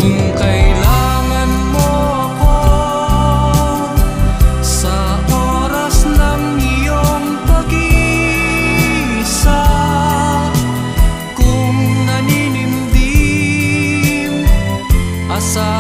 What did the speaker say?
Kung kailangan mo ako sa oras ng iyong pag-iisa, kung naninimdim, asa